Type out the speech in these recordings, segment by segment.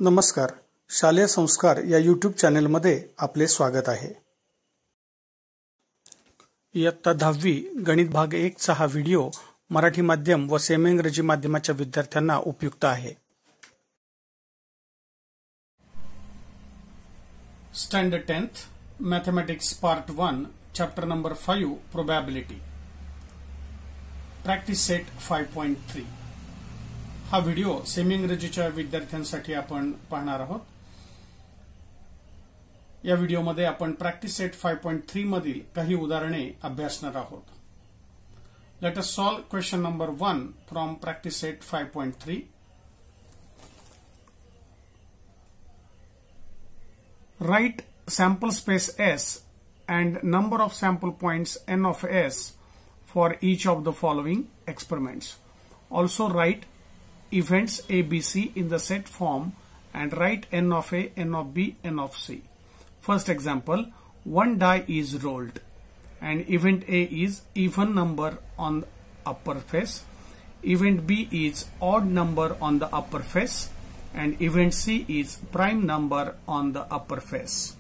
नमस्कार. शालेय संस्कार या यूट्यूब चॅनेलमध्ये आपले स्वागत आहे. इयत्ता 10वी गणित भाग 1 चा हा व्हिडिओ मराठी माध्यम व सेमी इंग्रजी माध्यमाच्या विद्यार्थ्यांना उपयुक्त आहे. Standard 10th mathematics part 1 chapter number 5 probability practice set 5.3 हा व्हिडिओ सेमी इंग्रजीच्या विद्यार्थ्यांसाठी आपण पाहणार आहोत. या व्हिडिओमध्ये आपण प्रॅक्टिस सेट 5.3 मधील काही उदाहरणे अभ्यासणार आहोत. Let us solve question number 1 from practice set 5.3. Write sample space S and number of sample points n of S for each of the following experiments. Also write events A, B, C in the set form and write n of A, n of B, n of C. First example, one die is rolled and event A is even number on the upper face, event B is odd number on the upper face and event C is prime number on the upper face.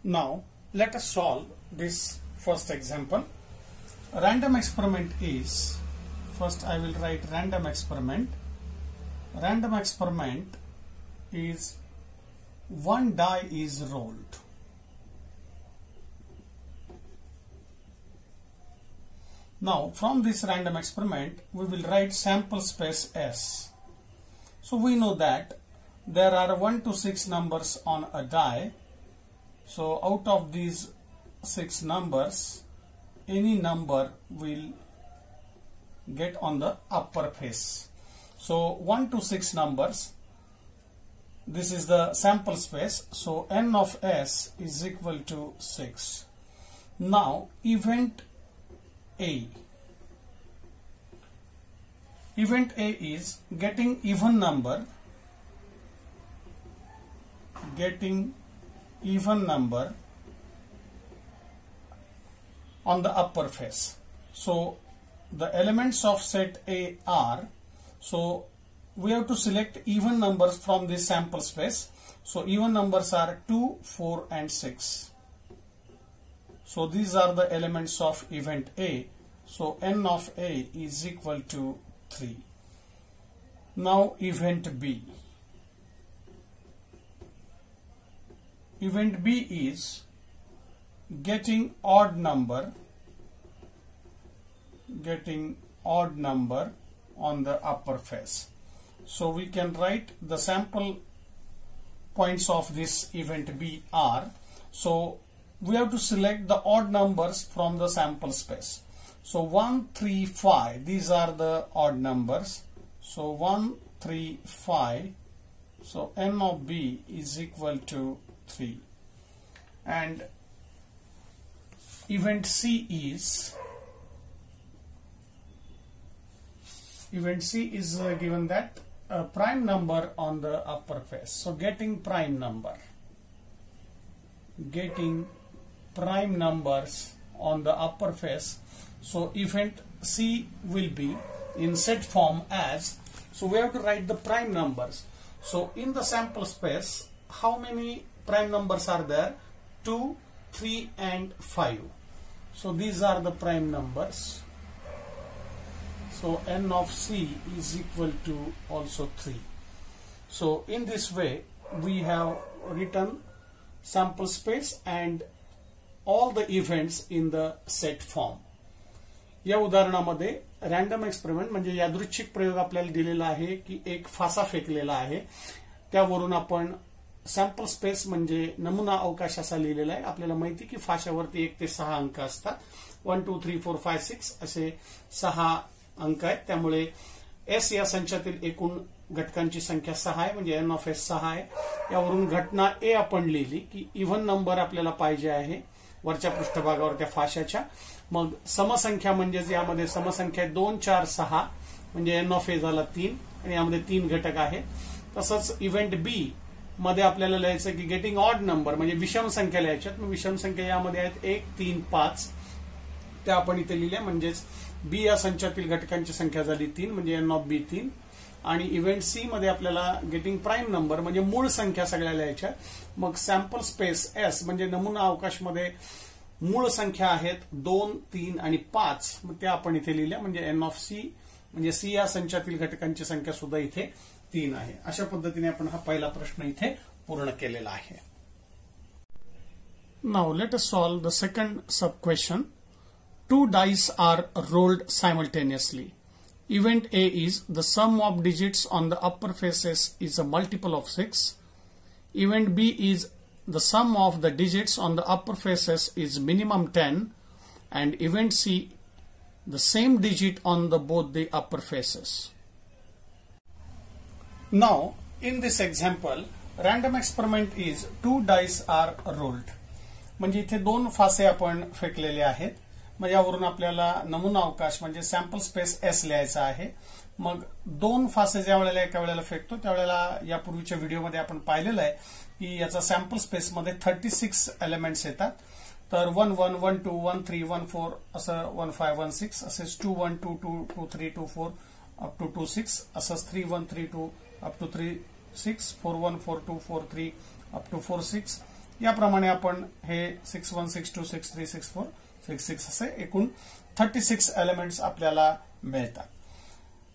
Now let us solve this first example. Random experiment is, first I will write random experiment. Random experiment is one die is rolled. Now from this random experiment we will write sample space S. So we know that there are 1 to 6 numbers on a die. So out of these 6 numbers, any number will get on the upper face. So 1 to 6 numbers, this is the sample space. So n of S is equal to 6. Now event A. Event A is getting even number on the upper face. So the elements of set A are, so we have to select even numbers from this sample space. So even numbers are 2, 4 and 6. So these are the elements of event A. So n of A is equal to 3. Now event B. Event B is getting odd number on the upper face. So we can write the sample points of this event B are, so we have to select the odd numbers from the sample space. So 1, 3, 5, these are the odd numbers. So 1, 3, 5, so n of B is equal to 3. And event C is given that a prime number on the upper face. So getting prime numbers on the upper face. So event C will be in set form as, so we have to write the prime numbers. So in the sample space, how many prime numbers are there? 2, 3 and 5. So these are the prime numbers. So n of C is equal to also 3. So in this way we have written sample space and all the events in the set form. या उदाहरणामध्ये random experiment म्हणजे यादृच्छिक प्रयोग आपल्याला दिलेला आहे की एक फासा फेकलेला आहे, त्यावरून आपण सॅम्पल स्पेस म्हणजे नमुना अवकाश असा लिहिलेला आहे. आपल्याला माहिती की फाशावरती 1 ते 6 अंक असतात. 1 2 3 4 5 6 असे 6 अंक आहेत. त्यामुळे एस या संचातील एकूण घटकांची संख्या 6 आहे, म्हणजे एन ऑफ एस 6 आहे. यावरून घटना ए आपण लिहिली की इव्हन नंबर आपल्याला पाहिजे आहे वरच्या पृष्ठभागावर त्या फाशाच्या. मग समसंख्या म्हणजे यामध्ये समसंख्या 2 4 6 म्हणजे एन ऑफ ए झाला 3 आणि यामध्ये 3 घटक आहेत. तसंच इव्हेंट बी मध्ये आपल्याला लिहायचं की गेटिंग ऑड नंबर म्हणजे विषम संख्या लिहायच्यात. मग विषम संख्या यामध्ये आहेत 1 3 5 त्या आपण इथे लिहिल्या. म्हणजेच बी या संचातील घटकांची संख्या झाली 3 म्हणजे एन ऑफ बी 3. आणि इव्हेंट सी मध्ये आपल्याला गेटिंग प्राईम नंबर म्हणजे मूळ संख्या सगळ्या लिहायच्या. मग सॅम्पल स्पेस एस म्हणजे नमुना अवकाशमध्ये मूळ संख्या आहेत 2, 3 आणि 5. मग त्या आपण इथे लिहिल्या. म्हणजे एन ऑफ सी म्हणजे सी या संचातील घटकांची संख्या सुद्धा इथे 3 आहे. अशा पद्धतीने आपण हा पहिला प्रश्न इथे पूर्ण केलेला आहे. Now let us solve the second sub question. 2 dice are rolled simultaneously. Event A is the sum of digits on the upper faces is a multiple of 6. Event B is the sum of the digits on the upper faces is minimum 10. And event C, the same digit on the both the upper faces. Now in this example, random experiment is 2 dice are rolled. म्हणजे इथे 2 फासे आपण फेकलेले आहेत. मग यावरून आपल्याला नमुना अवकाश म्हणजे सॅम्पल स्पेस एस लिहायचा आहे. मग 2 फासे ज्या वेळेला एका वेळेला फेकतो त्यावेळेला यापूर्वीच्या व्हिडिओमध्ये आपण पाहिलेलं आहे की याचा सॅम्पल स्पेसमध्ये 36 एलिमेंट्स येतात. तर 1 1 1 2 1 3 1 4 असं 1 5 1 6 असेच 2 1 2 2 2 3 2 4 अप टू 2 6 असंच 3 1 3 2 अप टू 3 6 4 1 4 2 4 3 अप टू 4 6. याप्रमाणे आपण हे 6 1 6 2 6 3 6 4 6 6 असे एकूण 36 एलिमेंट्स आपल्याला मिळतात.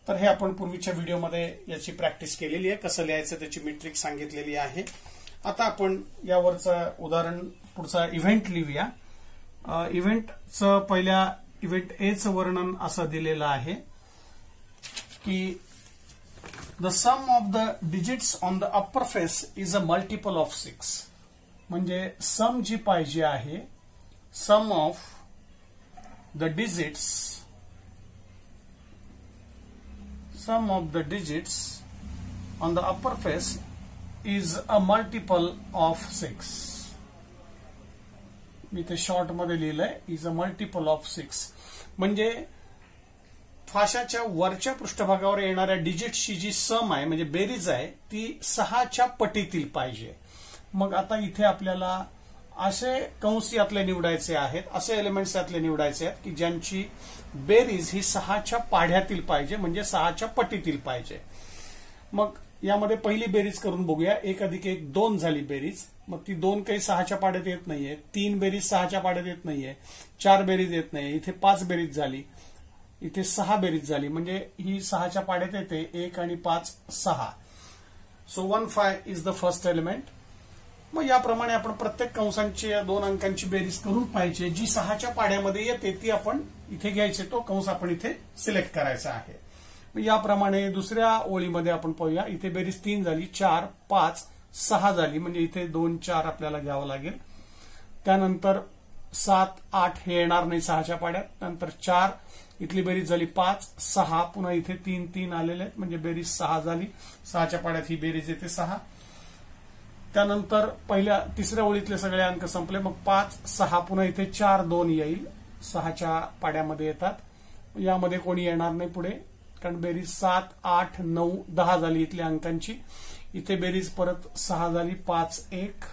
तर हे आपण पूर्वीच्या व्हिडिओमध्ये याची प्रॅक्टिस केलेली आहे. कसं लिहायचं त्याची मी ट्रिक सांगितलेली आहे. आता आपण यावरचं उदाहरण पुढचा इव्हेंट लिहूया. इव्हेंटचं पहिल्या इव्हेंट ए चं वर्णन असं दिलेलं आहे की the sum of the digits on the upper face is a multiple of 6. म्हणजे सम जी पाहिजे आहे sum of the digits on the upper face is a multiple of 6. मी ते शॉर्ट मध्ये लिहिलंय इज अ मल्टिपल ऑफ 6. म्हणजे फाशाच्या वरच्या पृष्ठभागावर येणाऱ्या डिजिट्सची जी सम आहे म्हणजे बेरीज आहे ती 6च्या पटीतील पाहिजे. मग आता इथे आपल्याला असे कंस यातले निवडायचे आहेत, असे एलिमेंट्स यातले निवडायचे आहेत की ज्यांची बेरीज ही 6च्या पाढ्यातील पाहिजे म्हणजे 6च्या पटीतील पाहिजे. मग यामध्ये पहिली बेरीज करून बघूया. 1 + 1 2 झाली बेरीज. मग ती 2 काही 6च्या पाढ्यात येत नाहीये. 3 बेरीज 6च्या पाढ्यात येत नाहीये. 4 बेरीज येत नाहीये. इथे 5 बेरीज झाली. इथे 6 बेरीज झाली. म्हणजे ही 6च्या पाढ्यात येते. 1 आणि 5 6. So 1 5 is the first element. मग याप्रमाणे आपण प्रत्येक कंसांची या 2 अंकांची बेरीज करून पाहिजे. जी 6च्या पाढ्यामध्ये येते ती आपण इथे घ्यायचे. तो कंस आपण इथे सिलेक्ट करायचा आहे. याप्रमाणे दुसऱ्या ओळीमध्ये आपण पाहूया. इथे बेरीज 3 झाली. 4 5 6 झाली. म्हणजे इथे 2 4 आपल्याला घ्यावं लागेल. त्यानंतर 7 8 हे येणार नाही 6च्या पाढ्यात. नंतर 4 इथली बेरीज झाली 5 6. पुन्हा इथे 3 3 आलेले आहेत म्हणजे बेरीज 6 झाली. 6च्या पाढ्यात ही बेरीज येते 6. त्यानंतर तिसऱ्या ओळीतले सगळे अंक संपले. मग 5 6 पुन्हा इथे 4 2 येईल. 6च्या पाढ्यामध्ये येतात. यामध्ये कोणी येणार नाही पुढे कारण बेरीज 7 8 9 10 झाली इथल्या अंकांची. इथे बेरीज परत 6 झाली 5 1.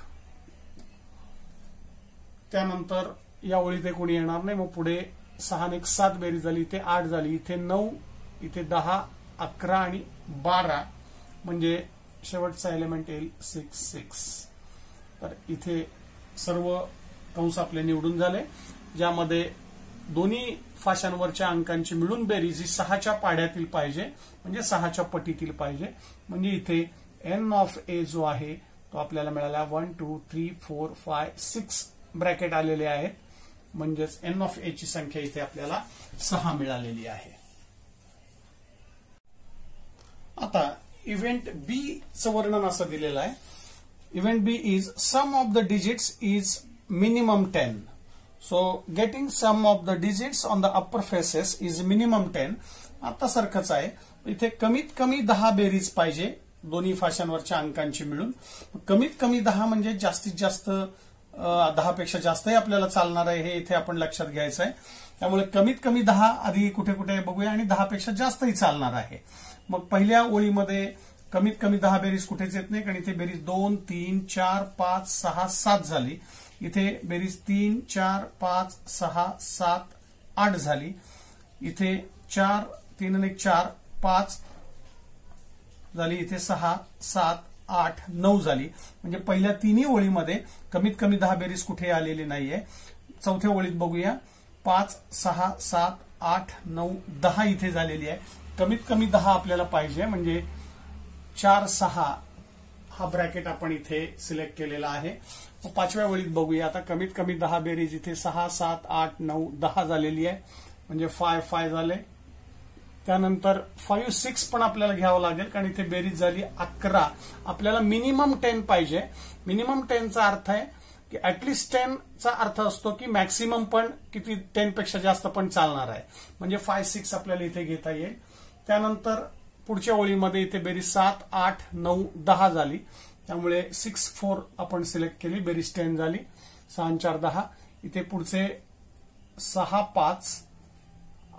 त्यानंतर या ओळीत कोणी येणार नाही. मग पुढे 6 1 7 बेरीज झाली. इथे 8 झाली. इथे 9 इथे 10 11 आणि 12 म्हणजे शेवटचा एलिमेंट येईल 6 6. तर इथे सर्व कंस आपले निवडून झाले ज्यामध्ये दोन्ही फाशांवरच्या अंकांची मिळून बेरीज ही 6च्या पाढ्यातील पाहिजे म्हणजे 6च्या पटीतील पाहिजे. म्हणजे इथे एन ऑफ ए जो आहे तो आपल्याला मिळाला 1 2 3 4 5 6 ब्रॅकेट आलेले आहेत. म्हणजेच एन ऑफ ए ची संख्या इथे आपल्याला 6 मिळालेली आहे. आता इव्हेंट बी चं वर्णन असं दिलेलं आहे. Event B is sum of the digits is minimum 10. So getting sum of the digits on the upper faces is minimum 10. आता सारखंच आहे. इथे कमीत कमी 10 बेरीज पाहिजे दोन्ही फाशांवरच्या अंकांची मिळून. कमीत कमी 10 म्हणजे जास्तीत जास्त 10 पेक्षा जास्तही आपल्याला चालणार आहे हे इथे आपण लक्षात घ्यायचं आहे. त्यामुळे कमीत कमी 10 आधी कुठे कुठे बघूया आणि 10 पेक्षा जास्तही चालणार आहे. मग पहिल्या ओळीमध्ये कमीत कमी 10 बेरीज कुठेच येत नाही कारण इथे बेरीज 2 3 4 5 6 7 झाली. इथे बेरीज 3 4 5 6 7 8 झाली, इथे 4 3 आणि 4 5 झाली, इथे 6 7 8 9 झाली. म्हणजे पहिल्या तिन्ही ओळीमध्ये कमीत कमी 10 बेरीज कुठे आलेली नाहीये. चौथ्या ओळीत बघूया, 5 6 7 8 9 10 इथे झालेली आहे. कमीत कमी 10 आपल्याला पाहिजे, म्हणजे 4 6 हा ब्रॅकेट आपण इथे सिलेक्ट केलेला आहे. पाचव्या ओळीत बघूया, आता कमीत कमी 10 बेरीज इथे 6 7 8 9 10 झालेली आहे, म्हणजे 5 5 झाले. त्यानंतर 5 6 पण आपल्याला घ्यावं लागेल, कारण इथे बेरीज झाली 11. आपल्याला मिनिमम 10 पाहिजे. मिनिमम 10 चा अर्थ आहे की ऍटलिस्ट 10 चा अर्थ असतो की मॅक्सिमम पण किती 10 पेक्षा जास्त पण चालणार आहे, म्हणजे 5 6 आपल्याला इथे घेता येईल. त्यानंतर पुढच्या ओळीमध्ये इथे बेरीज 7 8 9 10 झाली, त्यामुळे 6 4 आपण सिलेक्ट केली, बेरीज 10 झाली. 6 4 10. इथे पुढचे 6 5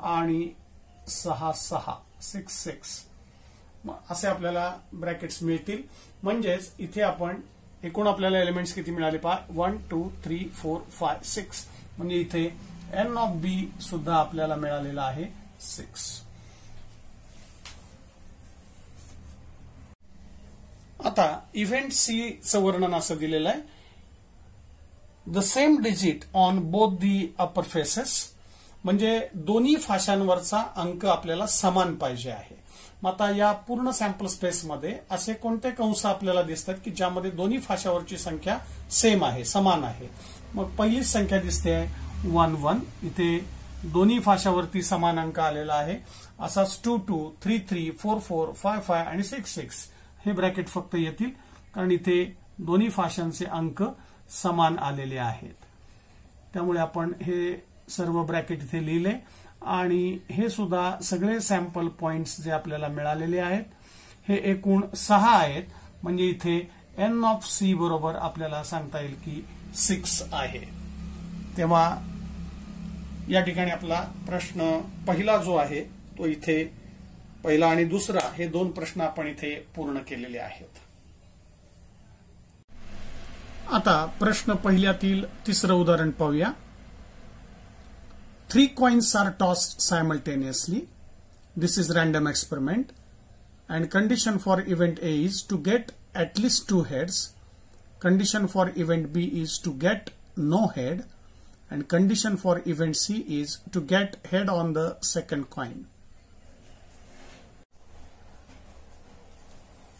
आणि 6 6 6 6 असे आपल्याला ब्रॅकेट्स मिळतील. म्हणजेच इथे आपण एकूण आपल्याला एलिमेंट्स किती मिळाले पहा, 1 2 3 4 5 6, म्हणजे इथे एन ऑफ बी सुद्धा आपल्याला मिळालेला आहे 6. आता इव्हेंट सी चं वर्णन असं दिलेलं आहे, the same digit on both the upper faces, म्हणजे दोन्ही फाशांवरचा अंक आपल्याला समान पाहिजे आहे. मग आता या पूर्ण सॅम्पल स्पेसमध्ये असे कोणते कंस आपल्याला दिसतात की ज्यामध्ये दोन्ही फाशावरची संख्या सेम आहे, समान आहे. मग पहिलीच संख्या दिसते आहे 1 1, इथे दोन्ही फाशावरती समान अंक आलेला आहे. असाच 2 2 3 3 4 4 5 5 आणि 6 6 हे ब्रॅकेट फक्त येतील, कारण इथे दोन्ही फाशांचे अंक समान आलेले आहेत. त्यामुळे आपण हे सर्व ब्रॅकेट इथे लिहिले, आणि हे सुद्धा सगळे सॅम्पल पॉइंट्स जे आपल्याला मिळालेले आहेत हे एकूण 6 आहेत. म्हणजे इथे एन ऑफ सी बरोबर आपल्याला सांगता येईल की 6 आहे. तेव्हा या ठिकाणी आपला प्रश्न पहिला जो आहे तो इथे, पहिला आणि दुसरा हे 2 प्रश्न आपण इथे पूर्ण केलेले आहेत. आता प्रश्न पहिल्यातील तिसरं उदाहरण पाहूया. 3 coins are tossed simultaneously. This is random experiment, and condition for event A is to get at least 2 heads. Condition for event B is to get no head, and condition for event C is to get head on the second coin.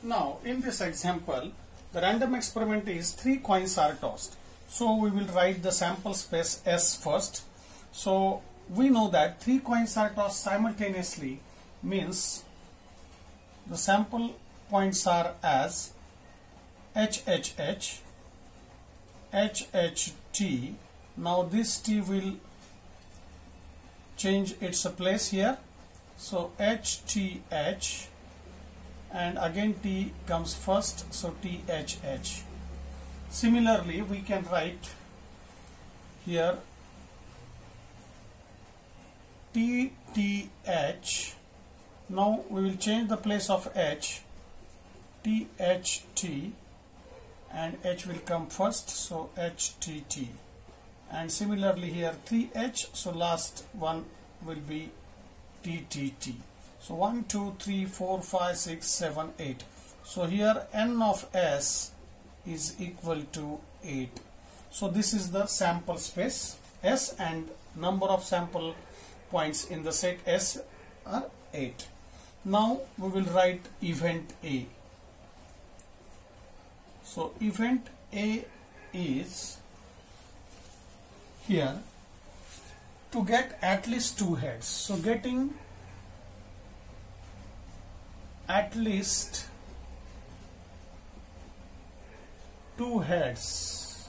Now in this example, the random experiment is 3 coins are tossed. So we will write the sample space S first. So we know that 3 coins are tossed simultaneously means the sample points are as H H H, H H T. Now this T will change its place here. So H T H, and again T comes first, so T H H. Similarly, we can write here T T H. Now we will change the place of H, T H T, and H will come first, so H T T. And similarly here 3H, so last one will be T T T. So 1 2 3 4 5 6 7 8. So here n of S is equal to 8. So this is the sample space S, and number of sample points in the set S are 8. Now we will write event A. So event A is here to get at least 2 heads. So getting at least 2 heads.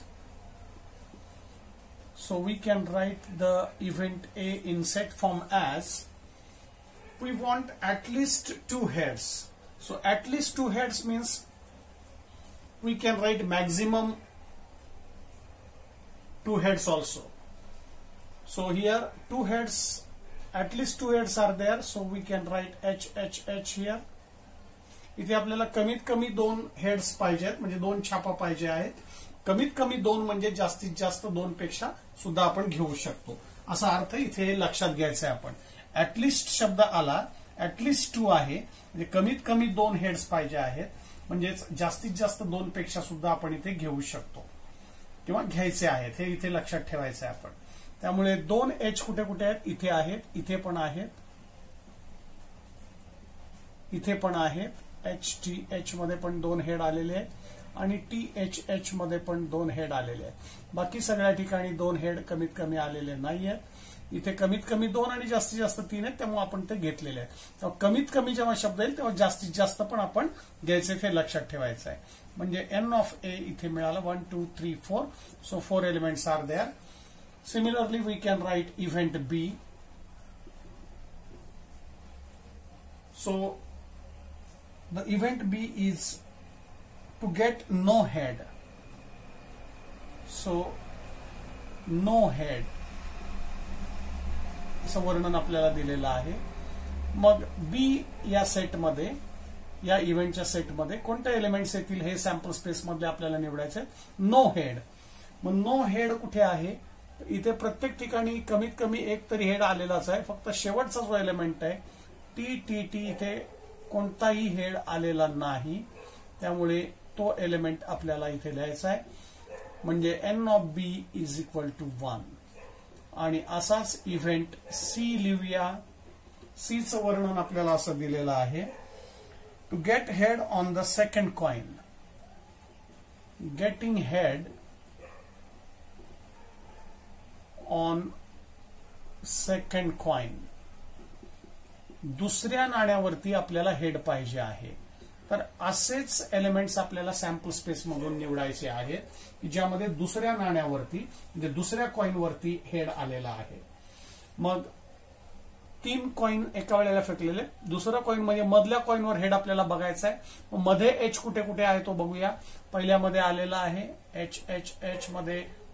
So we can write the event A in set form as, we want at least 2 heads. So at least 2 heads means we can write maximum 2 heads also. So here 2 heads, at least 2 heads are there, so we can write H H H here. इथे आपल्याला कमीत कमी 2 heads पाहिजेत, म्हणजे 2 छापा पाहिजे आहेत. कमीत कमी 2 म्हणजे जास्तीत जास्त 2 पेक्षा सुद्धा आपण घेऊ शकतो. असा अर्थ इथे लक्षात घ्यायचा आहे आपण. ऍटलिस्ट शब्द आला, ऍटलिस्ट 2 आहे म्हणजे कमीत कमी 2 हेड्स पाहिजे आहेत, म्हणजेच जास्तीत जास्त 2 पेक्षा सुद्धा आपण इथे घेऊ शकतो किंवा घ्यायचे आहेत, हे इथे लक्षात ठेवायचं आहे आपण. त्यामुळे 2 एच कुठे कुठे आहेत, इथे आहेत, इथे पण आहेत, इथे पण आहेत. HTH मध्ये पण 2 हेड आलेले आहेत आणि THH मध्ये पण 2 हेड आलेले आहेत. बाकी सगळ्या ठिकाणी 2 हेड कमीत कमी आलेले नाही आहेत. इथे कमीत कमी 2 आणि जास्तीत जास्त 3 आहेत, त्यामुळे आपण ते घेतलेले आहेत. तेव्हा कमीत कमी जेव्हा शब्द येईल तेव्हा जास्तीत जास्त पण आपण घ्यायचे, ते लक्षात ठेवायचं आहे. म्हणजे N of A इथे मिळालं 1 2 3 4. So 4 elements are there. Similarly we can write event B. So the event B is to get no head. So no head असं वर्णन आपल्याला दिलेलं आहे. मग बी या सेटमध्ये, या इव्हेंटच्या सेटमध्ये कोणते एलिमेंट्स येतील हे सॅम्पल स्पेस मधले आपल्याला निवडायचे. No head. मग नो हेड कुठे आहे, इथे प्रत्येक ठिकाणी कमीत कमी एक तरी हेड आलेलाच आहे. फक्त शेवटचा जो एलिमेंट आहे TTT इथे कोणताही हेड आलेला नाही, त्यामुळे तो एलिमेंट आपल्याला इथे लिहायचा आहे. म्हणजे N of B is equal to 1. आणि असाच इव्हेंट C लिहूया. C चं वर्णन आपल्याला असं दिलेलं आहे. To get head on the second coin. Getting head on second coin. दुसऱ्या नाण्यावरती आपल्याला हेड पाहिजे आहे. तर असेच एलिमेंट्स आपल्याला सॅम्पल स्पेस मधून निवडायचे आहेत ज्यामध्ये दुसऱ्या नाण्यावरती म्हणजे दुसऱ्या कॉइन वरती हेड आलेला आहे. मग 3 कॉइन एका वेळेला फेकलेले. दुसरा कॉइन म्हणजे मधल्या कॉइनवर हेड आपल्याला बघायचा आहे. मध्ये एच कुठे कुठे आहे तो बघूया. पहिल्यामध्ये आलेला आहे HHH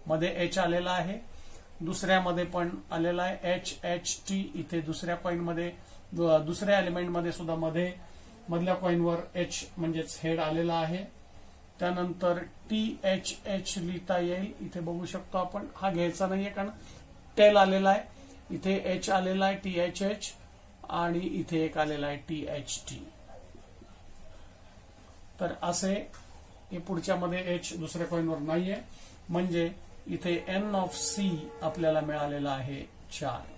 मध्ये एच आलेला आहे. दुसऱ्यामध्ये पण आलेला आहे HHT. इथे दुसऱ्या कॉइन मध्ये, दुसऱ्या एलिमेंट मध्ये सुद्धा मधल्या कॉइनवर एच म्हणजेच हेड आलेला आहे. त्यानंतर THH लिहिता येईल. इथे बघू शकतो आपण. हा घ्यायचा नाहीये कारण टेल आलेला आहे. इथे एच आलेला आहे THH आणि इथे एक आलेला आहे THT. तर असे हे पुढच्या मध्ये एच दुसऱ्या कॉइनवर नाहीये, म्हणजे इथे N of C आपल्याला मिळालेला आहे 4.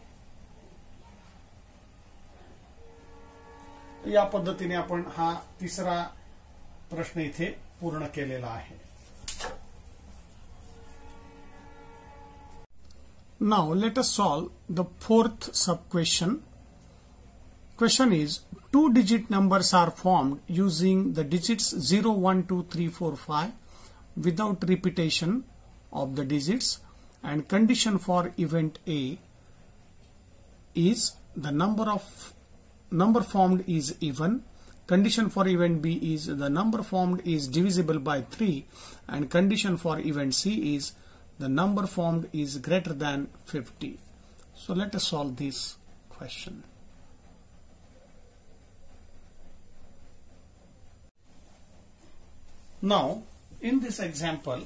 या पद्धतीने आपण हा तिसरा प्रश्न इथे पूर्ण केलेला आहे. Now let us solve the fourth sub question. Question is, 2-digit numbers are formed using the digits 0, 1, 2, 3, 4, 5 without repetition of the digits, and condition for event A is the number formed is even. Condition for event B is the number formed is divisible by 3, and condition for event C is the number formed is greater than 50. So let us solve this question. Now in this example,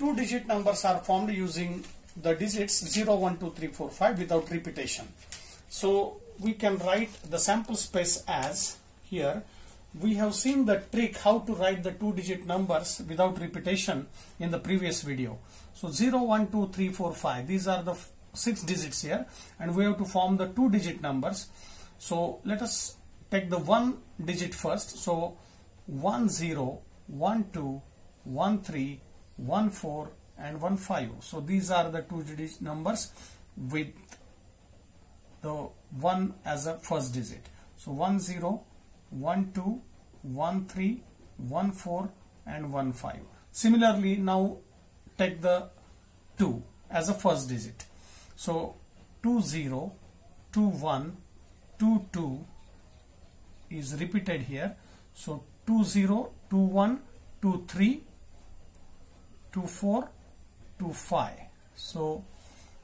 2-digit numbers are formed using the digits 0, 1, 2, 3, 4, 5 without repetition. So we can write the sample space as here. We have seen the trick how to write the 2-digit numbers without repetition in the previous video. So 0, 1, 2, 3, 4, 5. These are the 6 digits here, and we have to form the 2-digit numbers. So let us take the 1 digit first. So 1 0, 1 2, 1 3, 1 4 and 1 5. So these are the 2-digit numbers with the 1 as a first digit. So 1 0, 1 2, 1 3, 1 4 and 1 5. Similarly, now take the 2 as a first digit. So 2 0, 2 1, 2 2 is repeated here. So 2 0, 2 1, 2 3, 2 4, 2 5. So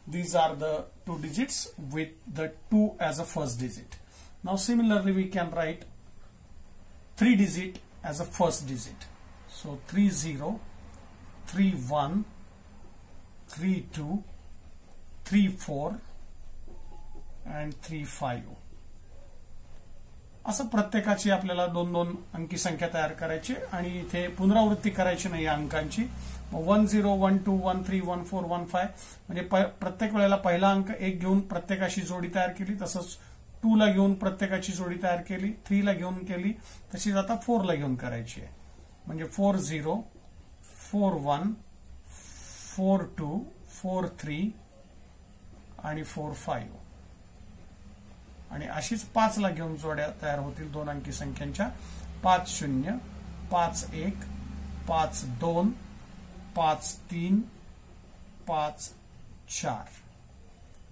these are the 2 digits with the 2 as a first digit. Now similarly we can write 3 digit as a first digit. So 3 0, 3 1, 3 2, 3 4 and 3 5. असं प्रत्येकाची आपल्याला 2-2 अंकी संख्या तयार करायची आणि इथे पुनरावृत्ती करायची नाही या अंकांची. 1 0 1 2 1 3 1 4 1 5 म्हणजे प्रत्येक वेळेला पहिला अंक 1 घेऊन प्रत्येकाची जोडी तयार केली, तसंच 2 ला घेऊन प्रत्येकाची जोडी तयार केली, 3 ला घेऊन केली, तशीच आता 4 ला घेऊन करायची आहे. म्हणजे 4 0 4 1 4 2 4 3 आणि 4 5 आणि अशीच 5 ला घेऊन जोड्या तयार होतील 2 अंकी संख्यांच्या. 5 0 5 1 5 2 5 3 5 4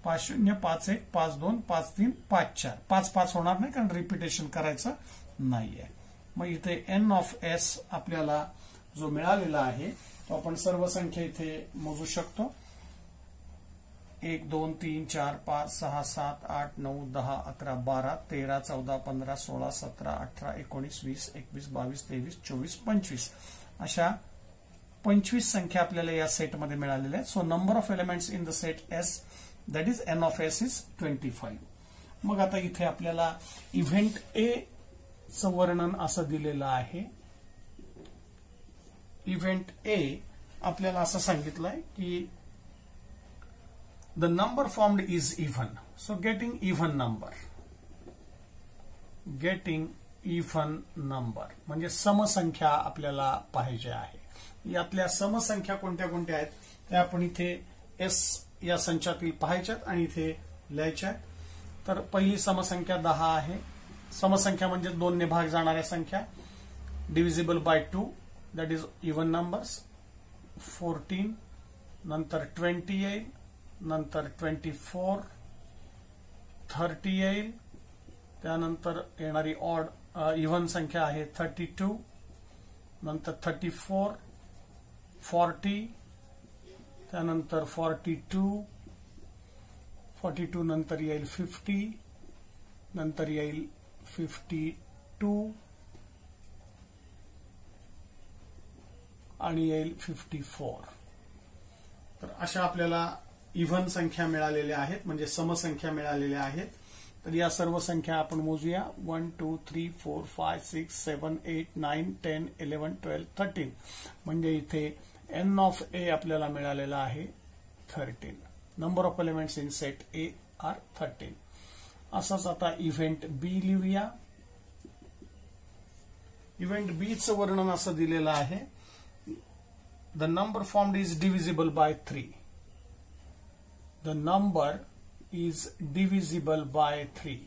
5 0 5 1 5 2 5 3 5 4 5 5 होणार नाही कारण रिपिटेशन करायचं नाहीये. मग इथे n ऑफ s आपल्याला जो मिळालेला आहे तो आपण सर्व संख्या इथे मोजू शकतो. 1 2 3 4 5 6 7 8 9 10 11 12 13 14 15 16 17 18 19 20 21 22 23 24 25 अशा 25 संख्या आपल्याला या सेटमध्ये मिळालेल्या आहेत. So number of elements in the set S that is n of S is 25. मग आता इथे आपल्याला इव्हेंट A चं वर्णन असं दिलेलं आहे. इव्हेंट A आपल्याला असं सांगितलंय की the number formed is even. So getting even number म्हणजे समसंख्या आपल्याला पाहिजे आहे. यातल्या समसंख्या कोणत्या कोणत्या आहेत त्या आपण इथे S या संचातील पाहायच्यात आणि इथे लिहायच्या. तर पहिली समसंख्या 10 आहे. समसंख्या म्हणजे 2 ने भाग जाणाऱ्या संख्या. Divisible by 2 that is even numbers. 14 नंतर 20 येईल, नंतर 24 30 येईल, त्यानंतर येणारी ऑड इव्हन संख्या आहे 32, नंतर 34 40, त्यानंतर 42 नंतर येईल 50, नंतर येईल 52 आणि येईल 54. तर अशा आपल्याला इव्हन संख्या मिळालेल्या आहेत म्हणजे समसंख्या मिळालेल्या आहेत. तर या सर्व संख्या आपण मोजूया. 1 2 3 4 5 6 7 8 9 10 11 12 13 म्हणजे इथे n ऑफ A आपल्याला मिळालेला आहे 13. Number of elements in set A are 13. असंच आता इव्हेंट B लिहूया. इव्हेंट B चं वर्णन असं दिलेलं आहे. The number formed is divisible by 3. The number is divisible by 3.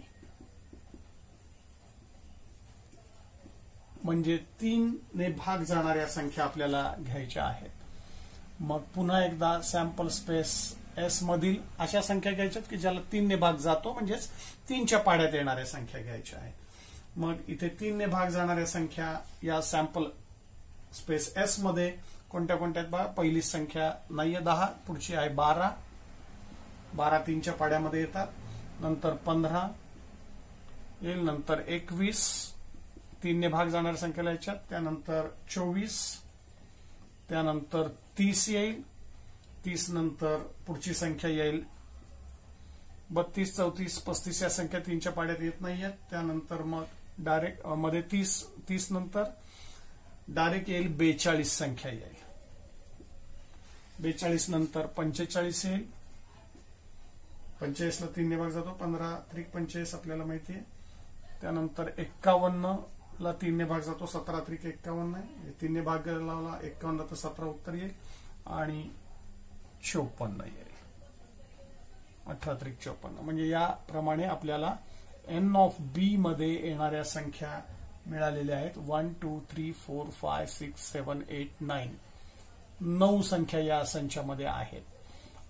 म्हणजे 3 ने भाग जाणाऱ्या संख्या आपल्याला घ्यायच्या आहेत. मग पुन्हा एकदा सॅम्पल स्पेस S मधील अशा संख्या घ्यायच्यात की ज्याला 3 ने भाग जातो म्हणजेच 3च्या पाड्यात येणाऱ्या संख्या घ्यायच्या आहेत. मग इथे 3 ने भाग जाणाऱ्या संख्या या सॅम्पल स्पेस S मध्ये कोणत्या कोणत्या आहेत बघा. पहिली संख्या नाहीये 10, पुढची आहे 12. 12 3च्या पाड्यामध्ये येतात. नंतर 15 येईल, नंतर 21 3 ने भाग जाणाऱ्या संख्येला याच्यात, त्यानंतर 24, त्यानंतर 30 येईल. 30 नंतर पुढची संख्या येईल 32 34 35 या संख्या 3च्या पाड्यात येत नाहीयेत. त्यानंतर मग डायरेक्ट मध्ये 30 नंतर डायरेक्ट येईल 42 संख्या येईल. 42 नंतर 45 येईल. 45 ला 3 ने भाग जातो. 15 त्रिक 45 आपल्याला माहिती आहे. त्यानंतर 51 ला 3 ने भाग जातो. 17 त्रिक 51 आहे. 3 ने भाग लावला 51 ला तर 17 उत्तर येईल आणि 54 येईल. 18 त्रिक 54 म्हणजे याप्रमाणे आपल्याला n ऑफ B मध्ये येणाऱ्या संख्या मिळालेल्या आहेत. 1 2 3 4 5 6 7 8 9 9 संख्या या संचामध्ये आहेत.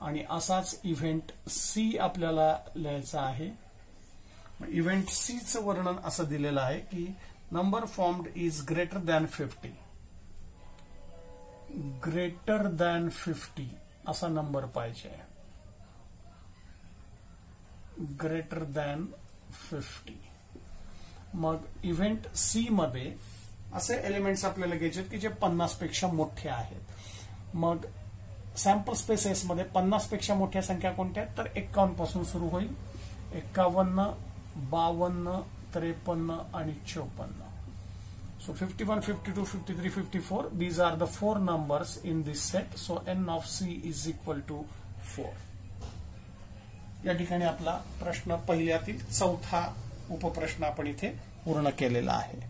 आणि असाच इव्हेंट C आपल्याला लिहायचा आहे. इव्हेंट C चं वर्णन असं दिलेलं आहे की number formed is greater than 50. Greater than 50 असा नंबर पाहिजे. Greater than 50. मग इव्हेंट C मध्ये असे एलिमेंट्स आपल्याला घ्यायचे की जे 50 पेक्षा मोठे आहेत. मग सॅम्पल स्पेसेस मध्ये 50 पेक्षा मोठ्या संख्या कोणत्या तर 51 पासून सुरू होईल. 51, 52, 53 आणि 54. So 51, 52, 53, 54. These are the 4 numbers in this set. So n of C is equal to 4. या ठिकाणी आपला प्रश्न पहिल्यातील चौथा उपप्रश्न आपण इथे पूर्ण केलेला आहे.